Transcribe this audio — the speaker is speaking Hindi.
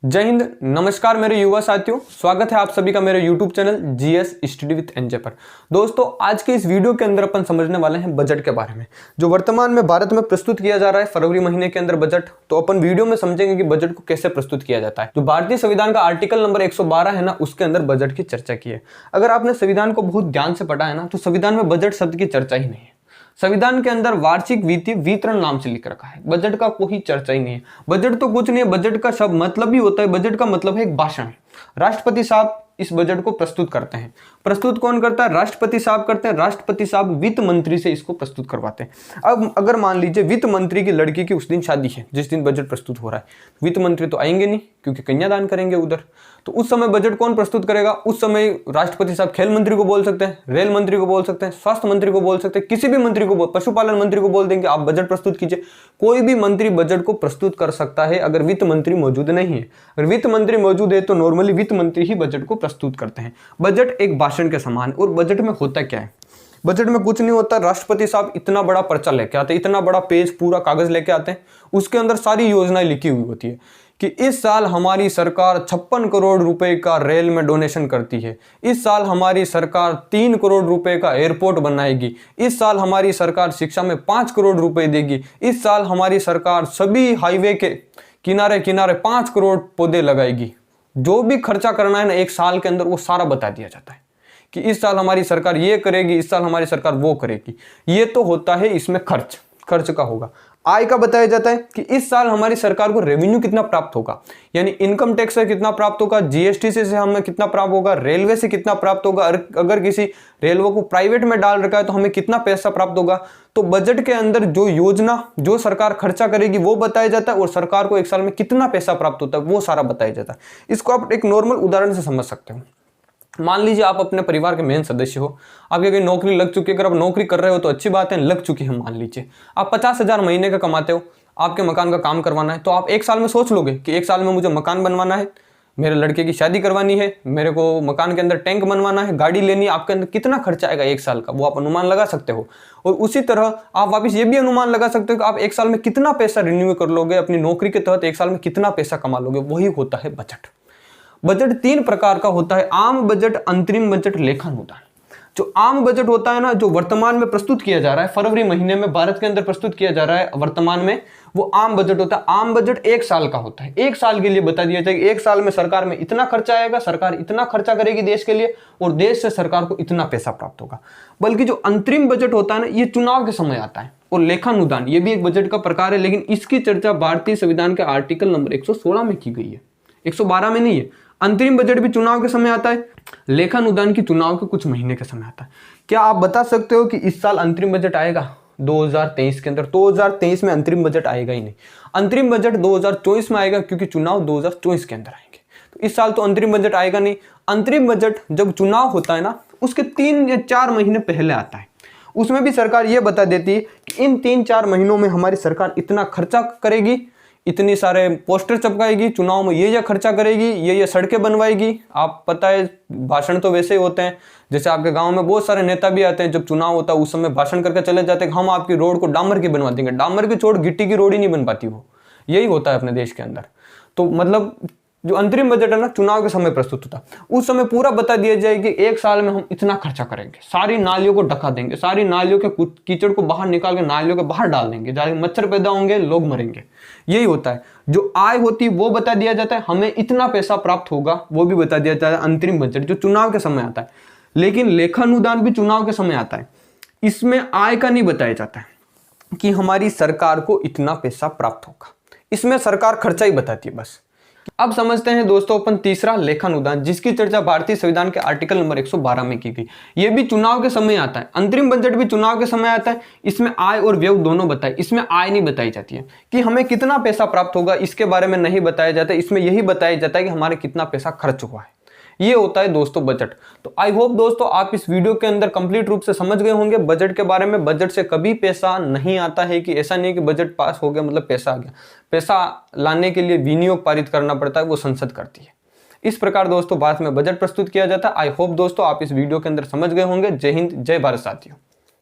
जय हिंद, नमस्कार मेरे युवा साथियों। स्वागत है आप सभी का मेरे YouTube channel GS study with NJ पर। दोस्तों, आज के इस वीडियो के अंदर अपन समझने वाले हैं बजट के बारे में, जो वर्तमान में भारत में प्रस्तुत किया जा रहा है फरवरी महीने के अंदर बजट। तो अपन वीडियो में समझेंगे कि बजट को कैसे प्रस्तुत किया जाता है। जो भारतीय संविधान का आर्टिकल नंबर 112 है ना, उसके अंदर बजट की चर्चा की है। अगर आपने संविधान को बहुत ध्यान से पढ़ा है ना, तो संविधान में बजट शब्द की चर्चा ही नहीं है। संविधान के अंदर वार्षिक वित्तीय वितरण नाम से लिख रखा है, बजट का कोई चर्चा ही नहीं है। बजट तो कुछ नहीं है, बजट का शब्द मतलब ही होता है, बजट का मतलब है एक भाषण। राष्ट्रपति साहब इस बजट को प्रस्तुत करते हैं। प्रस्तुत कौन करता है? राष्ट्रपति साहब करते हैं। राष्ट्रपति साहब वित्त मंत्री से इसको प्रस्तुत करवाते हैं। अब अगर मान लीजिए वित्त मंत्री की लड़की की उस दिन शादी है जिस दिन बजट प्रस्तुत हो रहा है, वित्त मंत्री तो आएंगे नहीं क्योंकि कन्यादान करेंगे उधर। तो उस समय बजट कौन प्रस्तुत करेगा? उस समय राष्ट्रपति साहब खेल मंत्री को बोल सकते हैं, रेल मंत्री को बोल सकते हैं, स्वास्थ्य मंत्री को बोल सकते हैं, किसी भी मंत्री को, पशुपालन मंत्री को बोल देंगे आप बजट प्रस्तुत कीजिए। कोई भी मंत्री बजट को प्रस्तुत कर सकता है अगर वित्त मंत्री मौजूद नहीं है। अगर वित्त मंत्री मौजूद है तो नॉर्मली वित्त मंत्री ही बजट को प्रस्तुत करते हैं। बजट एक भाषण के समान। और बजट में होता क्या है? बजट में कुछ नहीं होता। राष्ट्रपति साहब इतना बड़ा पर्चा लेके आते हैं, इतना बड़ा पेज पूरा कागज लेके आते हैं, उसके अंदर सारी योजनाएं लिखी हुई होती है कि इस साल हमारी सरकार 56 करोड़ रुपए का रेल में डोनेशन करती है, इस साल हमारी सरकार 3 करोड़ रुपए का एयरपोर्ट बनाएगी, इस साल हमारी सरकार शिक्षा में 5 करोड़ रुपए देगी, इस साल हमारी सरकार सभी हाईवे के किनारे किनारे 5 करोड़ पौधे लगाएगी। जो भी खर्चा करना है ना एक साल के अंदर, वो सारा बता दिया जाता है कि इस साल हमारी सरकार ये करेगी, इस साल हमारी सरकार वो करेगी। ये तो होता है इसमें खर्च का होगा। आय का बताया जाता है कि इस साल हमारी सरकार को रेवेन्यू कितना प्राप्त होगा, यानी इनकम टैक्स से कितना प्राप्त होगा, जीएसटी से हमें कितना प्राप्त होगा, रेलवे से कितना प्राप्त होगा, अगर किसी रेलवे को प्राइवेट में डाल रखा है तो हमें कितना पैसा प्राप्त होगा। तो बजट के अंदर जो योजना जो सरकार खर्चा करेगी वो बताया जाता है, और सरकार को एक साल में कितना पैसा प्राप्त होता है वो सारा बताया जाता है। इसको आप एक नॉर्मल उदाहरण से समझ सकते हो। मान लीजिए आप अपने परिवार के मेन सदस्य हो, आपकी कहीं नौकरी लग चुकी है। अगर आप नौकरी कर रहे हो तो अच्छी बात है, लग चुकी है। मान लीजिए आप 50,000 महीने का कमाते हो, आपके मकान का काम करवाना है, तो आप एक साल में सोच लोगे कि एक साल में मुझे मकान बनवाना है, मेरे लड़के की शादी करवानी है, मेरे को मकान के अंदर टैंक बनवाना है, गाड़ी लेनी है। आपके अंदर कितना खर्चा आएगा एक साल का, वो आप अनुमान लगा सकते हो। और उसी तरह आप वापस ये भी अनुमान लगा सकते हो कि आप एक साल में कितना पैसा रिन्यू कर लोगे, अपनी नौकरी के तहत एक साल में कितना पैसा कमा लोगे। वही होता है बजट। बजट 3 प्रकार का होता है: आम बजट, अंतरिम बजट, लेखानुदान। जो आम बजट होता है ना, जो वर्तमान में प्रस्तुत किया जा रहा है, फरवरी महीने में भारत के अंदर प्रस्तुत किया जा रहा है वर्तमान में, वो आम बजट होता है। आम बजट एक साल का होता है। एक साल के लिए बता दिया जाए कि एक साल में सरकार में इतना खर्चा आएगा, सरकार इतना खर्चा करेगी देश के लिए, और देश से सरकार को इतना पैसा प्राप्त होगा। बल्कि जो अंतरिम बजट होता है ना, ये चुनाव के समय आता है। और लेखानुदान ये भी एक बजट का प्रकार है, लेकिन इसकी चर्चा भारतीय संविधान के आर्टिकल नंबर 116 में की गई है, 112 में नहीं है। अंतरिम बजट भी चुनाव के समय आता है, लेखानुदान की चुनाव के कुछ महीने के समय आता है। क्या आप बता सकते हो कि इस साल अंतरिम बजट आएगा 2023 के अंदर? 2023 में अंतरिम बजट आएगा ही नहीं। अंतरिम बजट 2024 में आएगा, क्योंकि चुनाव 2024 के अंदर आएंगे। तो इस साल तो अंतरिम बजट आएगा नहीं। अंतरिम बजट जब चुनाव होता है ना, उसके 3 या 4 महीने पहले आता है। उसमें भी सरकार ये बता देती है कि इन 3-4 महीनों में हमारी सरकार इतना खर्चा करेगी, इतनी सारे पोस्टर चिपकाएगी, चुनाव में ये खर्चा करेगी, ये सड़कें बनवाएगी। आप पता है भाषण तो वैसे ही होते हैं, जैसे आपके गांव में बहुत सारे नेता भी आते हैं, जब चुनाव होता है उस समय भाषण करके चले जाते हैं, हम आपकी रोड को डामर की बनवा देंगे। डामर की छोड़ गिट्टी की रोड ही नहीं बन पाती वो। यही होता है अपने देश के अंदर। तो मतलब जो अंतरिम बजट है ना, चुनाव के समय प्रस्तुत होता है। उस समय पूरा बता दिया जाए कि एक साल में हम इतना खर्चा करेंगे, सारी नालियों को ढका देंगे, सारी नालियों के कीचड़ को बाहर निकाल के नालियों के बाहर डाल देंगे, जहाँ मच्छर पैदा होंगे, लोग मरेंगे। यही होता है। जो आय होती है वो बता दिया जाता है, हमें इतना पैसा प्राप्त होगा वो भी बता दिया जाता है। अंतरिम बजट जो चुनाव के समय आता है। लेकिन लेखानुदान भी चुनाव के समय आता है। इसमें आय का नहीं बताया जाता है कि हमारी सरकार को इतना पैसा प्राप्त होगा, इसमें सरकार खर्चा ही बताती है बस। अब समझते हैं दोस्तों अपन तीसरा, लेखानुदान, जिसकी चर्चा भारतीय संविधान के आर्टिकल नंबर 112 में की गई। ये भी चुनाव के समय आता है। अंतरिम बजट भी चुनाव के समय आता है। इसमें आय और व्यय दोनों बताए। इसमें आय नहीं बताई जाती है कि हमें कितना पैसा प्राप्त होगा, इसके बारे में नहीं बताया जाता। इसमें यही बताया जाता है कि हमारे कितना पैसा खर्च हुआ है। ये होता है दोस्तों बजट। तो आई होप दोस्तों आप इस वीडियो के अंदर कंप्लीट रूप से समझ गए होंगे बजट के बारे में। बजट से कभी पैसा नहीं आता है, कि ऐसा नहीं कि बजट पास हो गया मतलब पैसा आ गया। पैसा लाने के लिए विनियोग पारित करना पड़ता है, वो संसद करती है। इस प्रकार दोस्तों भारत में बजट प्रस्तुत किया जाता है। आई होप दोस्तों आप इस वीडियो के अंदर समझ गए होंगे। जय हिंद, जय भारत साथियों।